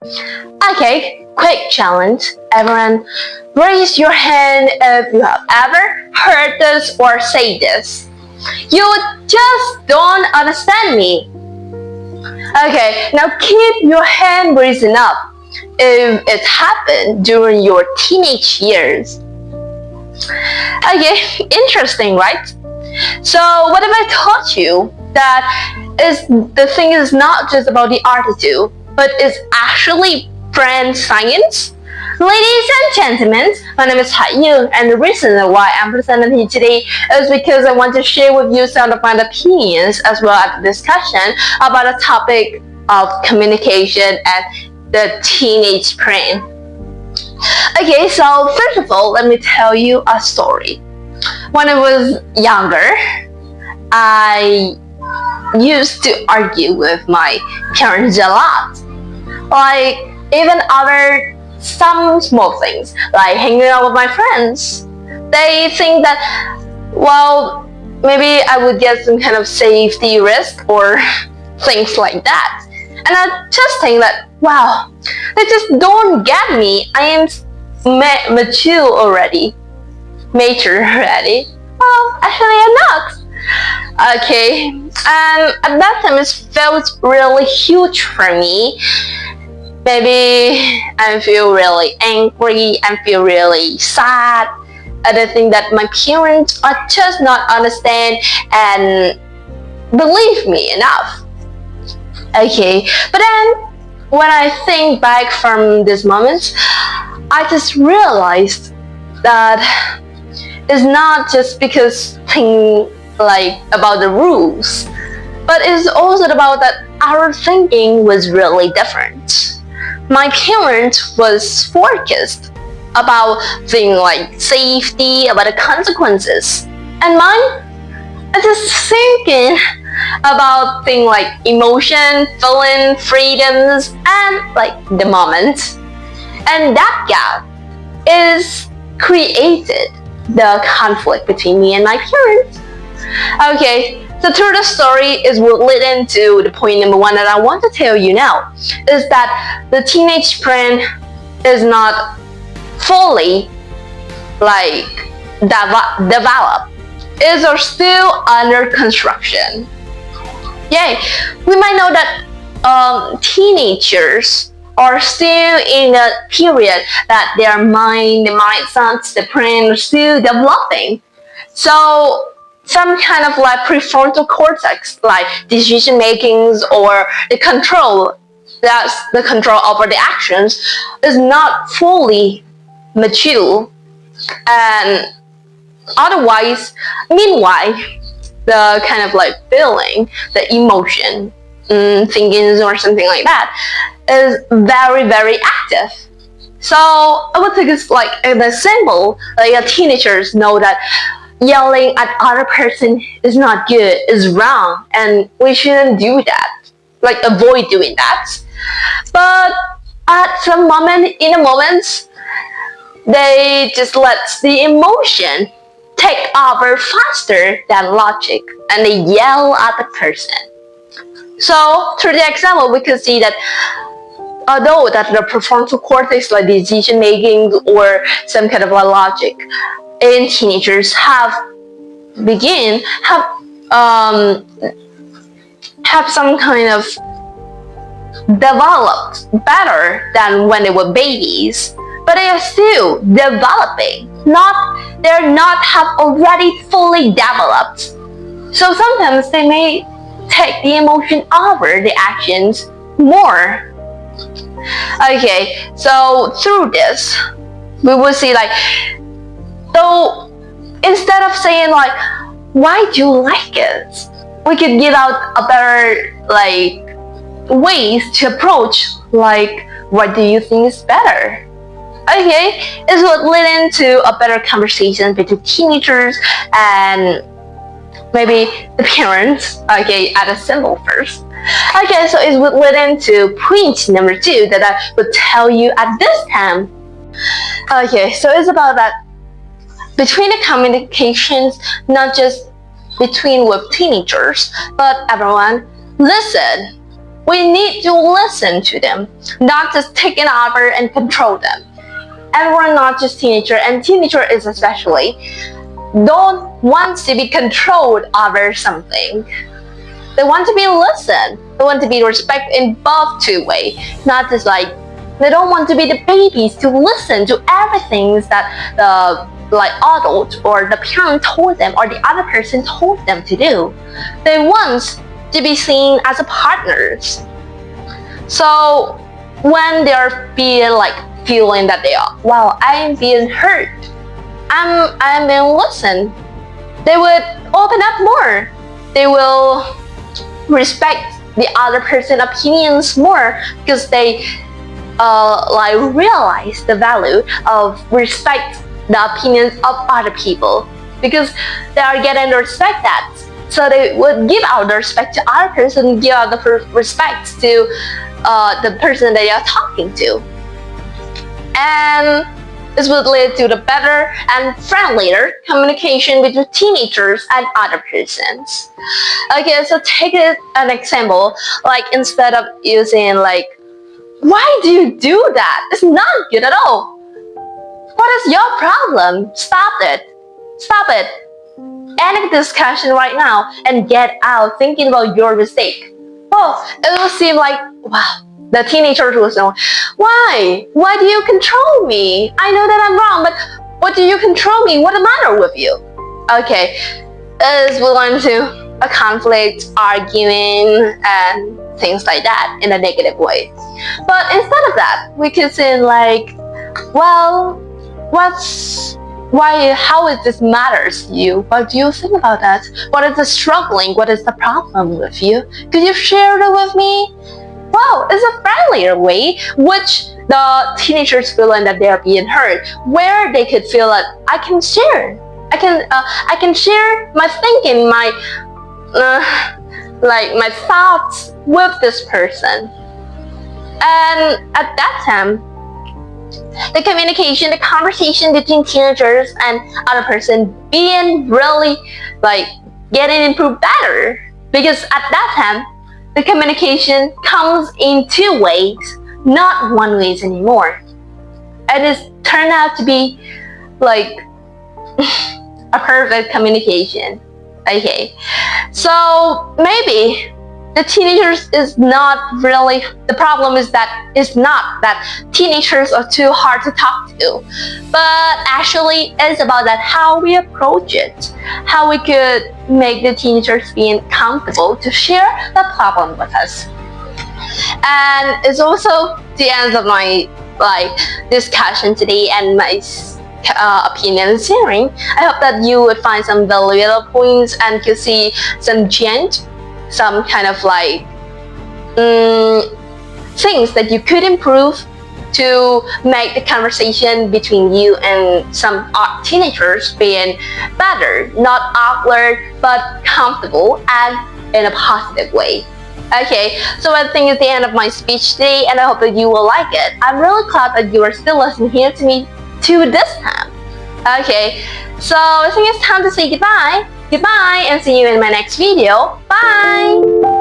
Okay, quick challenge. Everyone, raise your hand if you have ever heard this or say this. You just don't understand me. Okay, now keep your hand raising up if it happened during your teenage years. Okay, interesting, right? So what if I told you that the thing is not just about the attitude, but it's actually brand science? Ladies and gentlemen, my name is Yu, and the reason why I'm presenting here today is because I want to share with you some of my opinions as well as a discussion about the topic of communication and the teenage brain. Okay, so first of all, let me tell you a story. When I was younger, I used to argue with my parents a lot. Like, even other some small things, like hanging out with my friends. They think that, well, maybe I would get some kind of safety risk or things like that. And I just think that, wow, they just don't get me. I am mature already. Well, actually I'm not. Okay, and at that time it felt really huge for me. Maybe I feel really angry, I feel really sad. I think that my parents are just not understand and believe me enough. Okay, but then when I think back from this moment, I just realized that it's not just because things like about the rules, but it's also about that our thinking was really different. My parents was focused about things like safety, about the consequences, and mine is just thinking about things like emotion, feeling, freedoms, and like the moment. And that gap is created the conflict between me and my parents. Okay, so through the story is what led into the point number one that I want to tell you now, is that the teenage brain is not fully like developed. It is still under construction. Yay, we might know that teenagers are still in a period that their mind, the mindsets, the brain are still developing. So some kind of like prefrontal cortex, like decision makings or the control, that's the control over the actions, is not fully mature. And otherwise, meanwhile, the kind of like feeling, the emotion, thinking or something like that is very, very active. So I would think it's like an example, like teenagers know that yelling at other person is not good, is wrong, and we shouldn't do that. Like avoid doing that. But at some moment, in a moment, they just let the emotion take over faster than logic, and they yell at the person. So through the example, we could see that although that the prefrontal cortex, like decision making or some kind of logic in teenagers have some kind of developed better than when they were babies, but they are still developing. They're not have already fully developed. So sometimes they may take the emotion over the actions more. Okay, so through this, we will see like, though instead of saying like, why do you like it? We could give out a better like ways to approach, like, what do you think is better? Okay, it's what led into a better conversation between teenagers and maybe the parents. Okay, at a symbol first. Okay, so it's what led into point number two that I would tell you at this time. Okay, so it's about that between the communications, not just between with teenagers, but everyone, listen. We need to listen to them, not just take it over and control them. Everyone, not just teenager, and teenager is especially, don't want to be controlled over something. They want to be listened. They want to be respected in both two ways. Not just like, they don't want to be the babies to listen to everything that the adult or the parent told them or the other person told them to do. They want to be seen as a partners. So when they're feeling that they are, wow, I'm being hurt, I'm being listened, they would open up more. They will respect the other person's opinions more because they realize the value of respect the opinions of other people, because they are getting the respect that. So they would give out the respect to other person, give out the respect to the person that they are talking to. And this would lead to the better and friendlier communication between teenagers and other persons. Okay, so take an example, instead of using why do you do that? It's not good at all. What is your problem? Stop it. End the discussion right now and get out thinking about your mistake. Oh, it will seem like, wow, the teenager will say, why? Why do you control me? I know that I'm wrong, but what do you control me? What's the matter with you? Okay, as we learn to a conflict, arguing, and things like that in a negative way. But instead of that, we could say well, how is this matters to you? What do you think about that? What is the struggling? What is the problem with you? Could you share it with me? Wow, it's a friendlier way, which the teenagers feeling that they are being heard, where they could feel that I can share. I can share my thinking, my thoughts with this person. And at that time, the communication, the conversation between teenagers and other person being really getting improved better, because at that time the communication comes in two ways, not one way anymore, and it turned out to be a perfect communication. Okay, so maybe the teenagers is not really, the problem is that it's not that teenagers are too hard to talk to, but actually it's about that how we approach it, how we could make the teenagers being comfortable to share the problem with us. And it's also the end of my discussion today and my opinion sharing. I hope that you would find some valuable points and could see some change, some kind of things that you could improve to make the conversation between you and some teenagers being better, not awkward, but comfortable and in a positive way. Okay, so I think it's the end of my speech today, and I hope that you will like it. I'm really glad that you are still listening here to me to this time. Okay, so I think it's time to say goodbye. Goodbye, and see you in my next video. Bye!